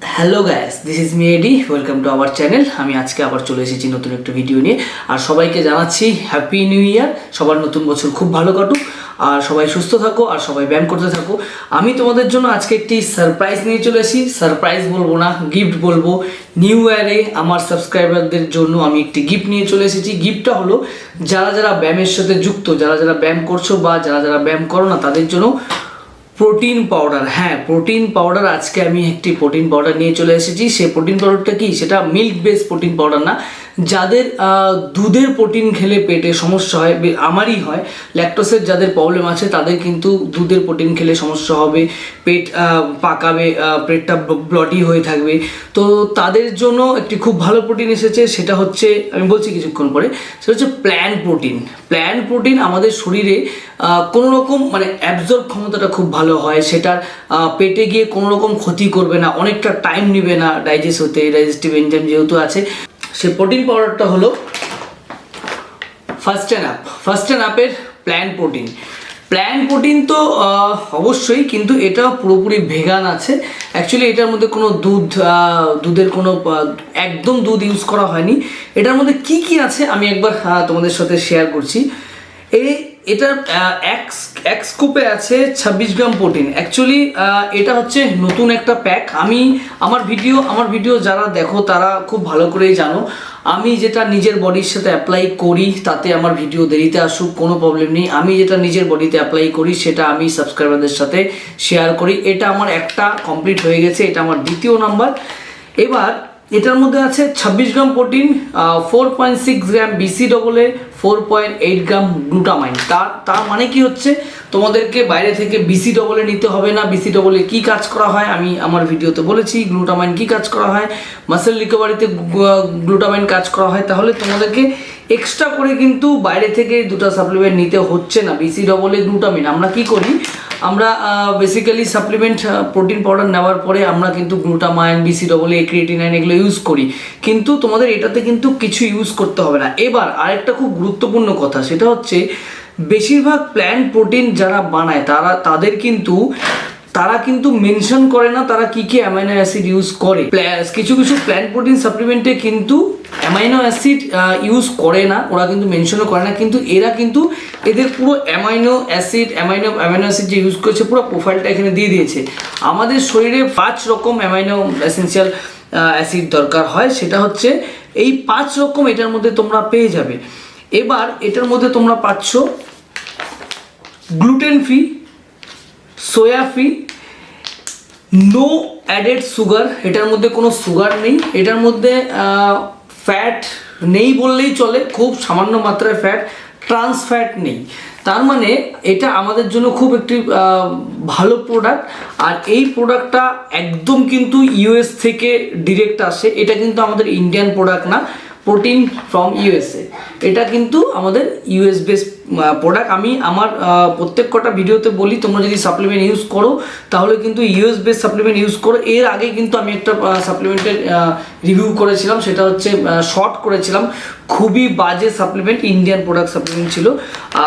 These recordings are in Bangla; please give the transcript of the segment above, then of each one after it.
Hello guys, this is me Eddie. Welcome to our channel. আমি আজকে আবার চলে এসেছি নতুন একটা ভিডিও নিয়ে। আর সবাইকে জানাচ্ছি হ্যাপি নিউ ইয়ার। সবার নতুন বছর খুব ভালো কাটুক, আর সবাই সুস্থ থাকো, আর সবাই ব্যায়াম করতে থাকো। আমি তোমাদের জন্য আজকে একটি সারপ্রাইজ নিয়ে চলে এসেছি। সারপ্রাইজ বলবো না, গিফট বলবো। নিউ ইয়ারে আমার সাবস্ক্রাইবারদের জন্য আমি একটি গিফট নিয়ে চলে এসেছি। গিফটটা হলো যারা যারা ব্যায়ামের সাথে যুক্ত, যারা যারা ব্যায়াম করছো বা যারা যারা ব্যায়াম করো না, তাদের জন্য প্রোটিন পাউডার। হ্যাঁ, প্রোটিন পাউডার। আজকে আমি একটি প্রোটিন পাউডার নিয়ে চলে এসেছি। সেই প্রোটিন পাউডারটা কি, সেটা মিল্ক বেস প্রোটিন পাউডার না। যাদের দুধের প্রোটিন খেলে পেটে সমস্যা হয়, আমারই হয়, ল্যাকটোসের যাদের প্রবলেম আছে তাদের কিন্তু দুধের প্রোটিন খেলে সমস্যা হবে, পেট পাকাবে, পেটটা ব্লটি হয়ে থাকবে। তো তাদের জন্য একটি খুব ভালো প্রোটিন এসেছে। সেটা হচ্ছে, আমি বলছি কিছুক্ষণ পরে, সেটা হচ্ছে প্ল্যান্ট প্রোটিন। প্ল্যান্ট প্রোটিন আমাদের শরীরে কোনো রকম মানে অ্যাবজর্ব ক্ষমতাটা খুব ভালো হয়। সেটার পেটে গিয়ে কোনো রকম ক্ষতি করবে না, অনেকটা টাইম নেবে না ডাইজেস্ট হতে। ডাইজেস্টিভ এনজাইম যেহেতু আছে, সে প্রোটিন পাউডারটা হলো ফার্স্ট অ্যান্ড আপের প্ল্যান্ট প্রোটিন। প্ল্যান্ট প্রোটিন তো অবশ্যই, কিন্তু এটা পুরোপুরি ভেগান আছে। অ্যাকচুয়ালি এটার মধ্যে কোনো দুধের কোনো একদম দুধ ইউজ করা হয়নি। এটার মধ্যে কি কি আছে আমি একবার তোমাদের সাথে শেয়ার করছি। এটার এক স্কুপে আছে 26 গ্রাম প্রোটিন। অ্যাকচুয়ালি এটা হচ্ছে নতুন একটা প্যাক। আমার ভিডিও যারা দেখো তারা খুব ভালো করেই জানো, আমি যেটা নিজের বডির সাথে অ্যাপ্লাই করি তাতে আমার ভিডিও দেরিতে আসুক কোনো প্রবলেম নেই। আমি যেটা নিজের বডিতে অ্যাপ্লাই করি সেটা আমি সাবস্ক্রাইবারদের সাথে শেয়ার করি। এটা আমার একটা কমপ্লিট হয়ে গেছে, এটা আমার দ্বিতীয় নাম্বার। এবার এটার মধ্যে আছে 26 গ্রাম প্রোটিন, 4.6 গ্রাম BCAA, 4.8 গ্রাম গ্লুটামাইন। তার মানে কি হচ্ছে, তোমাদেরকে বাইরে থেকে BCAA নিতে হবে না। BCAA কি কাজ করা হয় আমি আমার ভিডিওতে বলেছি। গ্লুটামাইন কি কাজ করা হয়, মাসেল রিকভারিতে গ্লুটামাইন কাজ করা হয়। তাহলে তোমাদেরকে এক্সট্রা করে কিন্তু বাইরে থেকে দুটো সাপ্লিমেন্ট নিতে হচ্ছে না। BCAA, গ্লুটামিন আমরা কি করি, আমরা বেসিক্যালি সাপ্লিমেন্ট প্রোটিন পাউডার নেওয়ার পরে আমরা কিন্তু গ্লুটামাইন, BCAA, ক্রিয়েটিনাইন এগুলো ইউজ করি, কিন্তু তোমাদের এটাতে কিন্তু কিছু ইউজ করতে হবে না। এবার আরেকটা খুব গুরুত্বপূর্ণ কথা, সেটা হচ্ছে বেশিরভাগ প্ল্যান্ট প্রোটিন যারা বানায় তারা কিন্তু মেনশন করে না তারা কি কি অ্যামাইনো অ্যাসিড ইউজ করে। কিছু প্ল্যান্ট প্রোটিন সাপ্লিমেন্টে কিন্তু অ্যামাইনো অ্যাসিড ইউজ করে না, ওরা কিন্তু মেনশনও করে না, কিন্তু এরা কিন্তু এদের পুরো অ্যামাইনো অ্যাসিড যে ইউজ করেছে পুরো প্রোফাইলটা এখানে দিয়ে দিয়েছে। আমাদের শরীরে 5 রকম অ্যামাইনো এসেন্সিয়াল অ্যাসিড দরকার হয়, সেটা হচ্ছে এই 5 রকম এটার মধ্যে তোমরা পেয়ে যাবে। এবার এটার মধ্যে তোমরা পাচ্ছ গ্লুটেন ফ্রি, সোয়া ফ্রি, নো অ্যাডেড সুগার। এটার মধ্যে কোনো সুগার নেই। এটার মধ্যে ফ্যাট নেই বললেই চলে, খুব সামান্য মাত্রায় ফ্যাট, ট্রান্স ফ্যাট নেই। তার মানে এটা আমাদের জন্য খুব একটি ভালো প্রোডাক্ট। আর এই প্রোডাক্টটা একদম কিন্তু ইউএস থেকে ডিরেক্ট আসে। এটা কিন্তু আমাদের ইন্ডিয়ান প্রোডাক্ট না, প্রোটিন ফ্রম ইউএসএ। এটা কিন্তু আমাদের ইউএস বেস প্রোডাক্ট। আমি আমার প্রত্যেক কটা ভিডিওতে বলি, তোমরা যদি সাপ্লিমেন্ট ইউজ করো তাহলে কিন্তু ইউএস বেস সাপ্লিমেন্ট ইউজ করো। এর আগে কিন্তু আমি একটা সাপ্লিমেন্টের রিভিউ করেছিলাম, সেটা হচ্ছে শর্ট করেছিলাম, খুবই বাজে সাপ্লিমেন্ট, ইন্ডিয়ান প্রোডাক্ট সাপ্লিমেন্ট ছিল।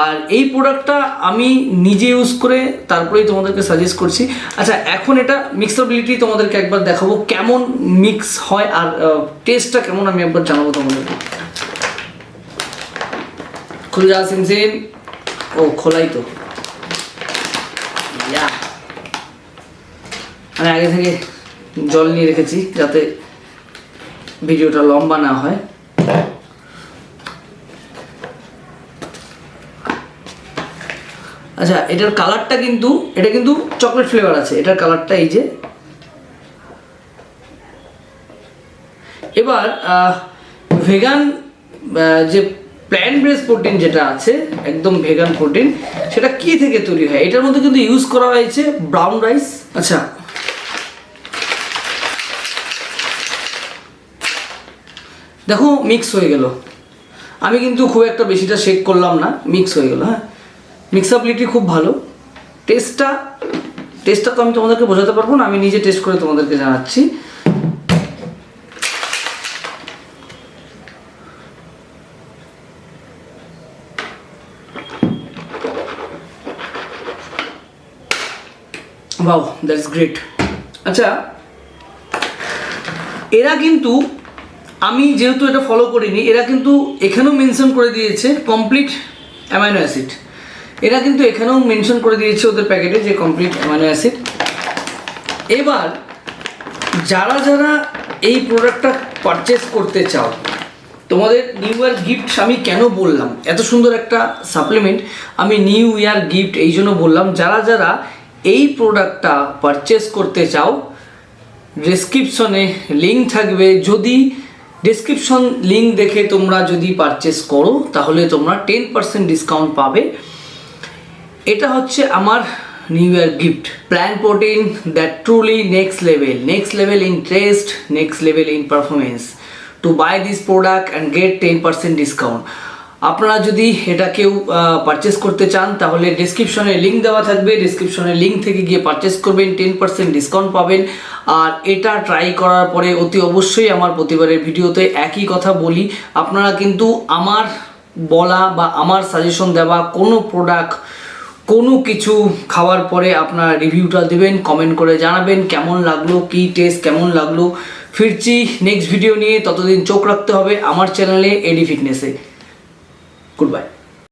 আর এই প্রোডাক্টটা আমি নিজে ইউজ করে তারপরেই তোমাদেরকে সাজেস্ট করছি। আচ্ছা, এখন এটা মিক্সেবিলিটি তোমাদেরকে একবার দেখাবো কেমন মিক্স হয়, আর টেস্টটা কেমন আমি একবার জানাবো তোমাদেরকে। খুলে যা সিমসিম, ও খোলাই তো, আমি আগে থেকে জল নিয়ে রেখেছি যাতে ভিডিওটা লম্বা না হয়। আচ্ছা, এটার কালারটা কিন্তু, এটা কিন্তু চকলেট ফ্লেভার আছে এটার কালারটা, এই যে। এবার ভেগান যে প্ল্যান্ট বেস প্রোটিন যেটা আছে, একদম ভেগান প্রোটিন, সেটা কি থেকে তৈরি হয়, এটার মধ্যে কিন্তু ইউজ করা হয়েছে ব্রাউন রাইস। আচ্ছা, দেখো মিক্স হয়ে গেল। আমি কিন্তু খুব একটা বেশিটা শেক করলাম না, মিক্স হয়ে গেল। হ্যাঁ, মিক্সাবিলিটি খুব ভালো। টেস্টটা তো আমি তোমাদেরকে বোঝাতে পারবো না, আমি নিজে টেস্ট করে তোমাদেরকে জানাচ্ছি। Wow, that's great. আচ্ছা, এরা কিন্তু, আমি যেহেতু এটা ফলো করিনি, এরা কিন্তু এখানেও মেনশন করে দিয়েছে কমপ্লিট অ্যামাইনো অ্যাসিড। এরা কিন্তু এখানেও মেনশন করে দিয়েছে ওদের প্যাকেটে যে কমপ্লিট অ্যামাইনো অ্যাসিড। এবার যারা যারা এই প্রোডাক্টটা পারচেস করতে চাও, তোমাদের নিউ ইয়ার গিফট আমি কেন বললাম, এত সুন্দর একটা সাপ্লিমেন্ট আমি নিউ ইয়ার গিফট এই জন্য বললাম, যারা যারা এই প্রোডাক্টটা পারচেস করতে চাও, ডেসক্রিপশনে লিঙ্ক থাকবে, যদি ডেসক্রিপশন লিঙ্ক দেখে তোমরা যদি পারচেস করো তাহলে তোমরা 10% ডিসকাউন্ট পাবে। এটা হচ্ছে আমার new year gift, plan protein that truly next level in taste, next level in performance. To buy this product and get 10% discount. আপনারা যদি এটা কেউ পারচেস করতে চান তাহলে ডেসক্রিপশনে লিঙ্ক দেওয়া থাকবে, ডেসক্রিপশনের লিঙ্ক থেকে গিয়ে পারচেস করবেন, 10% ডিসকাউন্ট পাবেন। আর এটা ট্রাই করার পরে অতি অবশ্যই আমার প্রতিবারের ভিডিওতে একই কথা বলি, আপনারা কিন্তু আমার বলা বা আমার সাজেশন দেওয়া কোনো প্রোডাক্ট, কোনো কিছু খাওয়ার পরে আপনারা রিভিউটা দেবেন, কমেন্ট করে জানাবেন কেমন লাগলো, কী টেস্ট কেমন লাগলো। ফিরছি নেক্সট ভিডিও নিয়ে, ততদিন চোখ রাখতে হবে আমার চ্যানেলে এডি ফিটনেসে। Good bye.